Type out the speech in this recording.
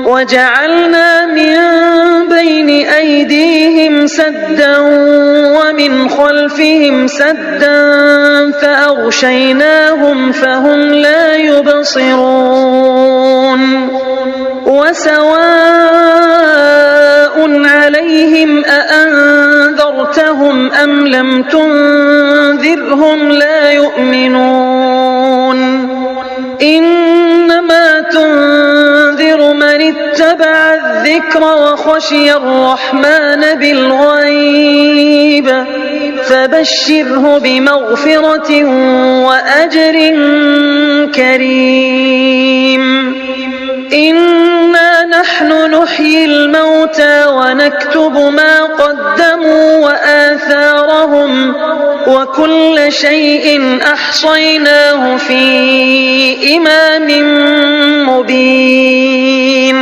وجعلنا من بين أيديهم سدا ومن خلفهم سدا فأغشيناهم فهم لا يبصرون وسواء عليهم أأنذرتهم أم لم تنذرهم لا يؤمنون إنما تنذر من اتبع الذكر وخشي الرحمن بالغيب فبشره بمغفرة وأجر كريم إنا نحن نحيي الموتى ونكتب ما قدموا وآثارهم وكل شيء أحصيناه في إمام مبين.